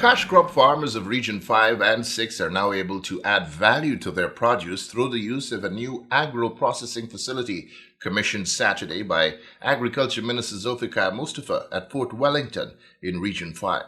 cash crop farmers of Region 5 and 6 are now able to add value to their produce through the use of a new agro-processing facility commissioned Saturday by Agriculture Minister Zulfikar Mustafa at Fort Wellington in Region 5.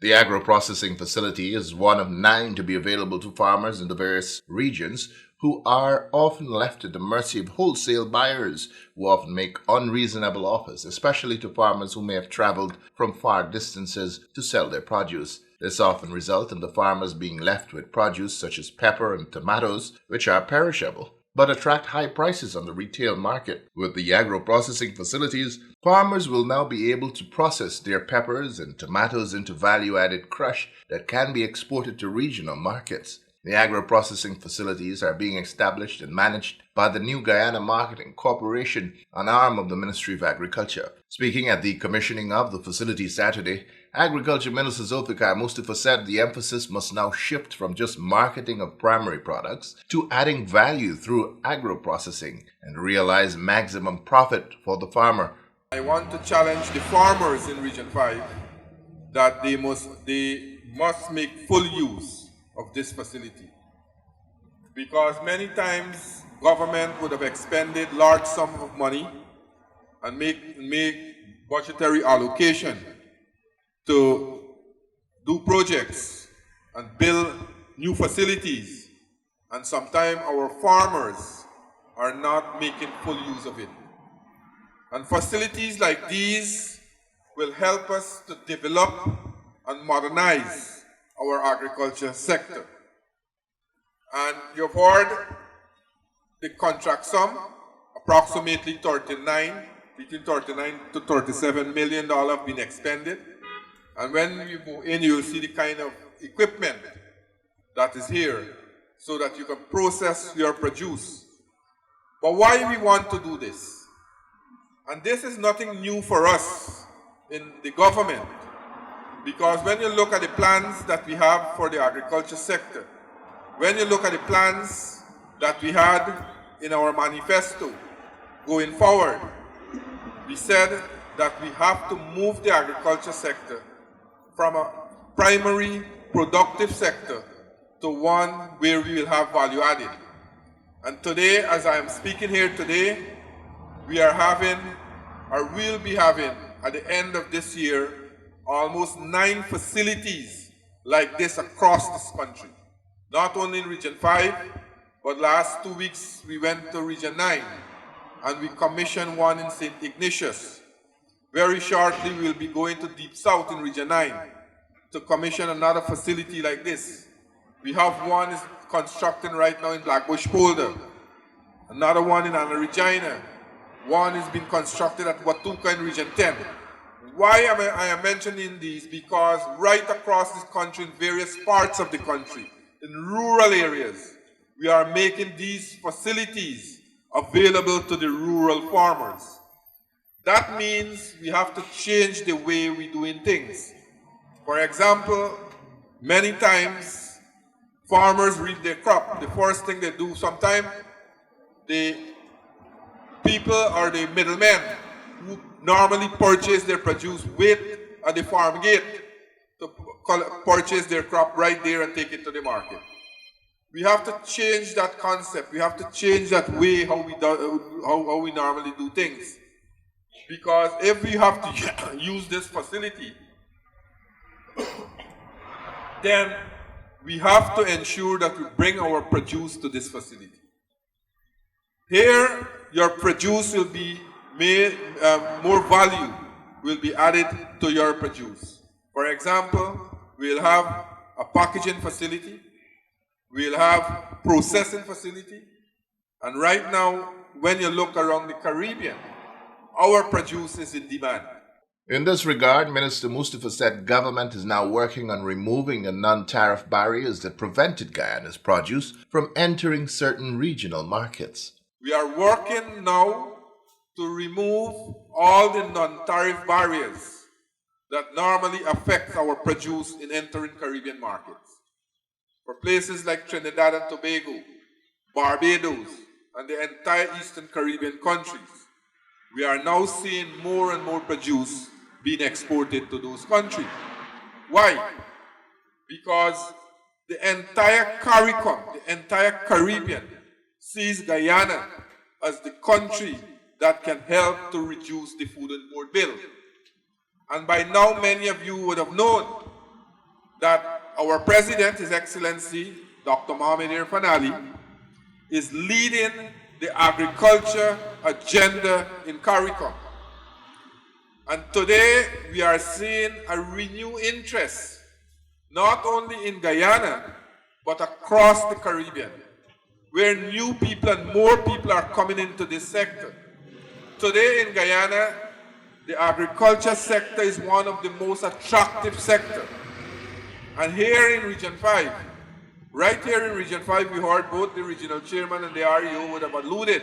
The agro-processing facility is one of 9 to be available to farmers in the various regions who are often left at the mercy of wholesale buyers who often make unreasonable offers, especially to farmers who may have traveled from far distances to sell their produce. This often results in the farmers being left with produce such as pepper and tomatoes, which are perishable, but attract high prices on the retail market. With the agro-processing facilities, farmers will now be able to process their peppers and tomatoes into value-added crush that can be exported to regional markets. The agro-processing facilities are being established and managed by the New Guyana Marketing Corporation, an arm of the Ministry of Agriculture. Speaking at the commissioning of the facility Saturday, Agriculture Minister Zulfikar Mustafa said the emphasis must now shift from just marketing of primary products to adding value through agro-processing and realize maximum profit for the farmer. I want to challenge the farmers in Region 5 that they must make full use of this facility, because many times government would have expended large sums of money and make budgetary allocation to do projects and build new facilities, and sometimes our farmers are not making full use of it. And facilities like these will help us to develop and modernize our agriculture sector. And you've heard the contract sum, approximately between 39 to 37 million dollars being expended. And when you go in, you'll see the kind of equipment that is here so that you can process your produce. But why we want to do this? And this is nothing new for us in the government, because when you look at the plans that we have for the agriculture sector, when you look at the plans that we had in our manifesto going forward, we said that we have to move the agriculture sector from a primary productive sector to one where we will have value added. And today, as I am speaking here today, we are having, or will be having, at the end of this year, almost 9 facilities like this across this country. Not only in Region 5, but last 2 weeks we went to Region 9 and we commissioned one in St. Ignatius. Very shortly we'll be going to Deep South in Region 9 to commission another facility like this. We have one is constructing right now in Blackbush Polder, another one in Anna Regina, one is being constructed at Watuka in Region 10. Why am I am mentioning these? Because right across this country, in various parts of the country, in rural areas, we are making these facilities available to the rural farmers. That means we have to change the way we're doing things. For example, many times farmers reap their crop. The first thing they do sometimes, the people or the middlemen who normally purchase their produce wait at the farm gate to purchase their crop right there and take it to the market. We have to change that concept. We have to change that way how we normally do things. Because if we have to use this facility, then we have to ensure that we bring our produce to this facility. Here, your produce will be made, more value will be added to your produce. For example, we'll have a packaging facility, we'll have processing facility, and right now, when you look around the Caribbean, our produce is in demand. In this regard, Minister Mustafa said government is now working on removing the non-tariff barriers that prevented Guyana's produce from entering certain regional markets. We are working now to remove all the non-tariff barriers that normally affect our produce in entering Caribbean markets. For places like Trinidad and Tobago, Barbados, and the entire Eastern Caribbean countries, we are now seeing more and more produce being exported to those countries. Why? because the entire CARICOM, the entire Caribbean, sees Guyana as the country that can help to reduce the food import bill. And by now, many of you would have known that our President, His Excellency, Dr. Mohamed Irfan Ali, is leading the agriculture agenda in CARICOM. And today, we are seeing a renewed interest, not only in Guyana, but across the Caribbean, where new people and more people are coming into this sector. Today in Guyana, the agriculture sector is one of the most attractive sectors. And here in Region 5, right here in Region 5, we heard both the regional chairman and the REO would have alluded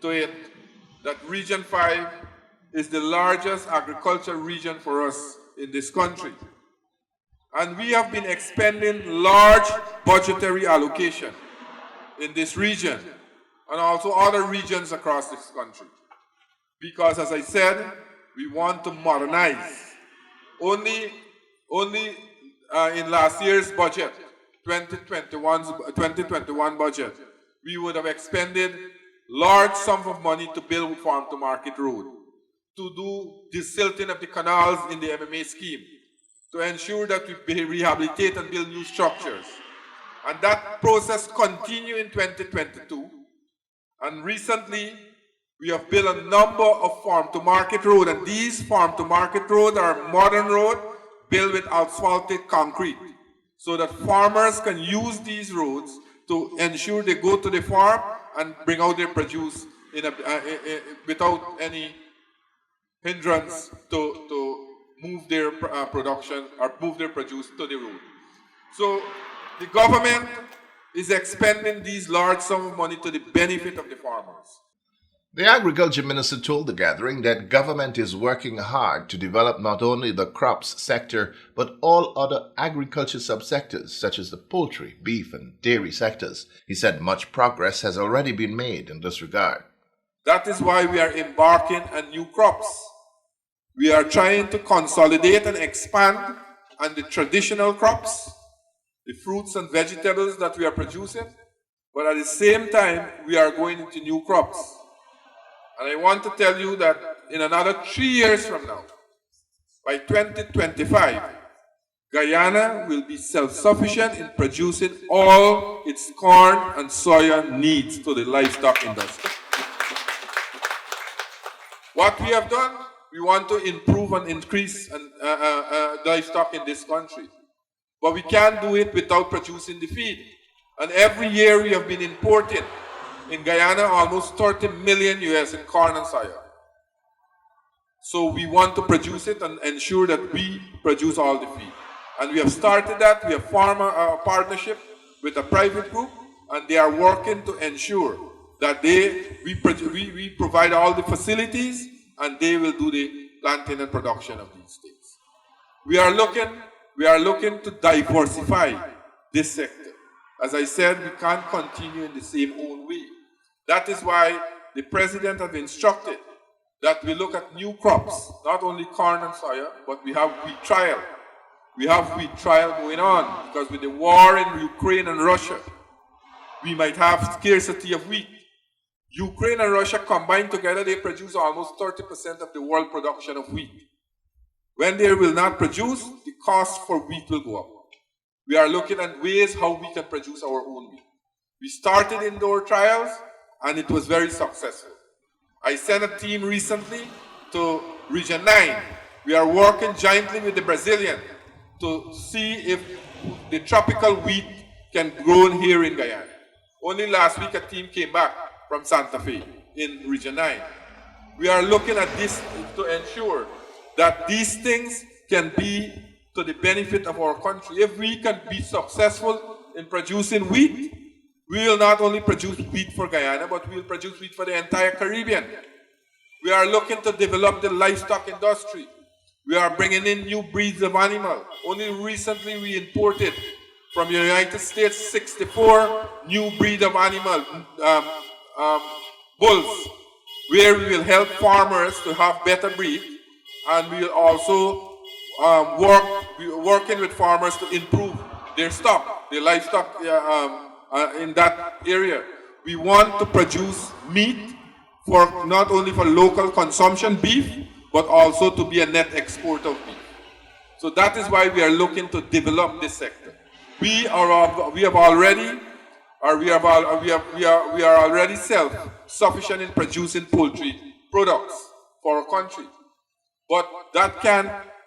to it, that Region 5 is the largest agriculture region for us in this country. And we have been expending large budgetary allocation in this region and also other regions across this country. Because, as I said, we want to modernize. Only in last year's budget, 2021 budget, we would have expended large sums of money to build farm-to-market road, to do the silting of the canals in the MMA scheme, to ensure that we rehabilitate and build new structures. And that process continued in 2022. And recently, we have built a number of farm-to-market roads, and these farm-to-market roads are modern roads built with asphalted concrete, so that farmers can use these roads to ensure they go to the farm and bring out their produce without any hindrance to move their production or move their produce to the road. So the government is expending these large sums of money to the benefit of the farmers. The agriculture minister told the gathering that government is working hard to develop not only the crops sector, but all other agriculture subsectors, such as the poultry, beef, and dairy sectors. He said much progress has already been made in this regard. That is why we are embarking on new crops. We are trying to consolidate and expand on the traditional crops, the fruits and vegetables that we are producing, but at the same time, we are going into new crops. And I want to tell you that in another 3 years from now, by 2025, Guyana will be self-sufficient in producing all its corn and soya needs to the livestock industry. What we have done, we want to improve and increase livestock in this country. But we can't do it without producing the feed. And every year we have been importing in Guyana almost 30 million US in corn and soya. So we want to produce it and ensure that we produce all the feed. And we have started that. We have formed a partnership with a private group, and they are working to ensure that we provide all the facilities, and they will do the planting and production of these things. We are looking to diversify this sector. As I said, we can't continue in the same old way. That is why the President has instructed that we look at new crops, not only corn and soya, but we have wheat trial. We have wheat trial going on because with the war in Ukraine and Russia, we might have scarcity of wheat. Ukraine and Russia combined together, they produce almost 30% of the world production of wheat. When they will not produce, the cost for wheat will go up. We are looking at ways how we can produce our own wheat. We started indoor trials, and it was very successful. I sent a team recently to Region 9. We are working jointly with the Brazilian to see if the tropical wheat can grow here in Guyana. Only last week a team came back from Santa Fe in Region 9. We are looking at this to ensure that these things can be to the benefit of our country. If we can be successful in producing wheat, we will not only produce wheat for Guyana, but we will produce wheat for the entire Caribbean. We are looking to develop the livestock industry. We are bringing in new breeds of animal. Only recently we imported from the United States 64 new breed of animal, bulls, where we will help farmers to have better breed, and we will also working with farmers to improve their stock, their livestock in that area. We want to produce meat for not only for local consumption beef, but also to be a net exporter of beef. So that is why we are looking to develop this sector. We are already self-sufficient in producing poultry products for our country. But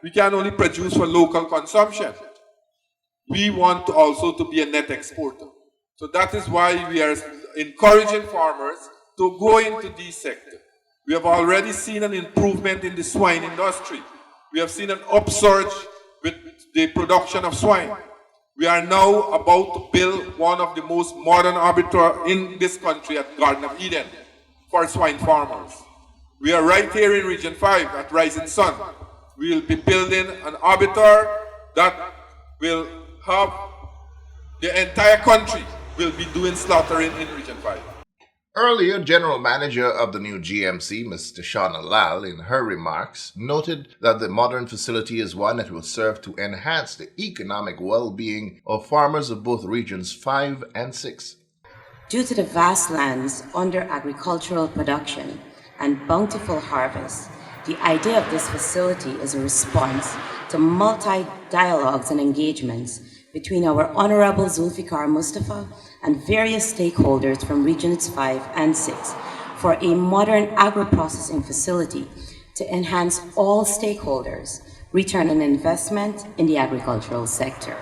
we can only produce for local consumption. We want to also to be a net exporter. So that is why we are encouraging farmers to go into this sector. We have already seen an improvement in the swine industry. We have seen an upsurge with the production of swine. We are now about to build one of the most modern abattoirs in this country at Garden of Eden for swine farmers. We are right here in Region 5 at Rising Sun. We will be building an abattoir that will have the entire country will be doing slaughtering in Region 5. Earlier, General Manager of the new GMC, Ms. Shauna Lal, in her remarks, noted that the modern facility is one that will serve to enhance the economic well-being of farmers of both Regions 5 and 6. Due to the vast lands under agricultural production and bountiful harvest, the idea of this facility is a response to multi-dialogues and engagements between our Honorable Zulfikar Mustafa and various stakeholders from Regions 5 and 6 for a modern agro-processing facility to enhance all stakeholders' return on investment in the agricultural sector.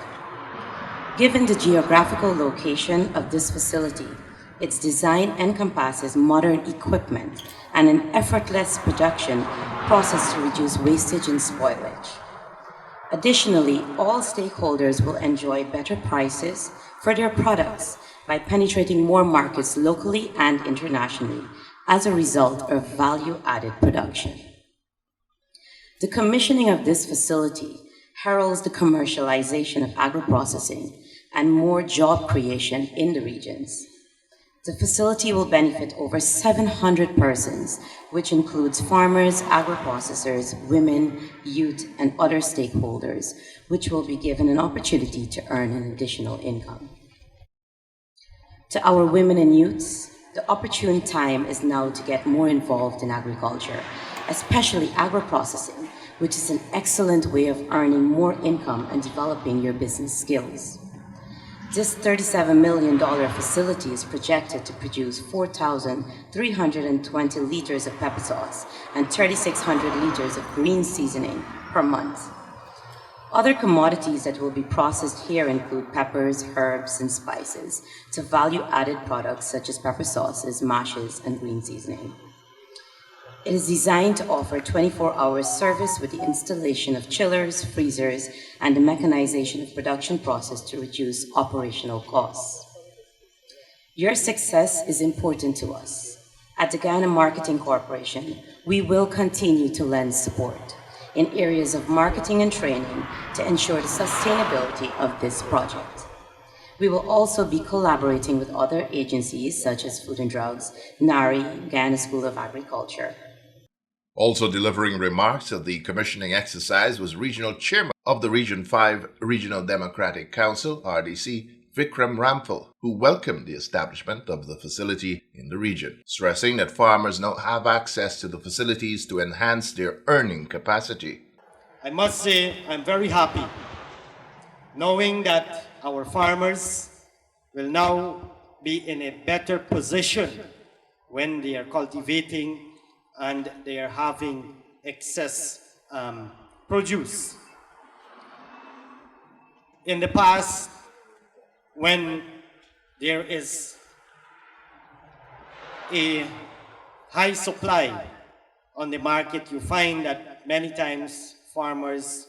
Given the geographical location of this facility, its design encompasses modern equipment and an effortless production process to reduce wastage and spoilage. Additionally, all stakeholders will enjoy better prices for their products by penetrating more markets locally and internationally as a result of value-added production. The commissioning of this facility heralds the commercialization of agro-processing and more job creation in the regions. The facility will benefit over 700 persons, which includes farmers, agro-processors, women, youth, and other stakeholders, which will be given an opportunity to earn an additional income. To our women and youths, the opportune time is now to get more involved in agriculture, especially agro-processing, which is an excellent way of earning more income and developing your business skills. This $37 million facility is projected to produce 4,320 liters of pepper sauce and 3,600 liters of green seasoning per month. Other commodities that will be processed here include peppers, herbs, and spices to value-added products such as pepper sauces, mashes, and green seasoning. It is designed to offer 24-hour service with the installation of chillers, freezers, and the mechanization of production process to reduce operational costs. Your success is important to us. At the Ghana Marketing Corporation, we will continue to lend support in areas of marketing and training to ensure the sustainability of this project. We will also be collaborating with other agencies such as Food and Drugs, NARI, Ghana School of Agriculture. Also delivering remarks at the commissioning exercise was Regional Chairman of the Region 5 Regional Democratic Council, RDC, Vikram Ramphal, who welcomed the establishment of the facility in the region, stressing that farmers now have access to the facilities to enhance their earning capacity. I must say I'm very happy knowing that our farmers will now be in a better position when they are cultivating and they are having excess produce. In the past, when there is a high supply on the market, you find that many times farmers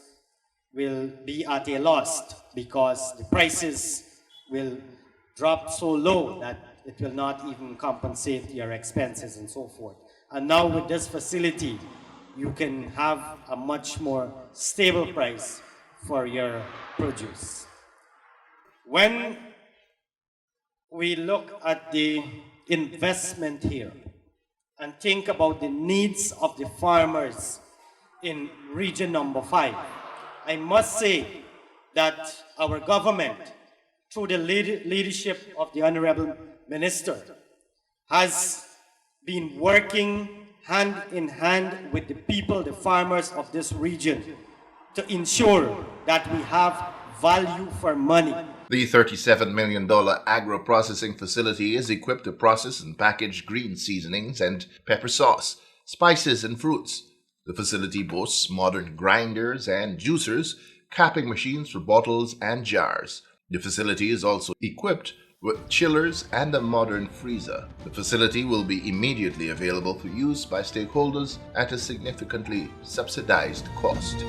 will be at a loss because the prices will drop so low that it will not even compensate your expenses and so forth. And now with this facility, you can have a much more stable price for your produce. When we look at the investment here and think about the needs of the farmers in region number 5, I must say that our government, through the leadership of the Honorable Minister, has been working hand in hand with the people, the farmers of this region, to ensure that we have value for money. The $37 million agro-processing facility is equipped to process and package green seasonings and pepper sauce, spices and fruits. The facility boasts modern grinders and juicers, capping machines for bottles and jars. The facility is also equipped with chillers and a modern freezer. The facility will be immediately available for use by stakeholders at a significantly subsidized cost.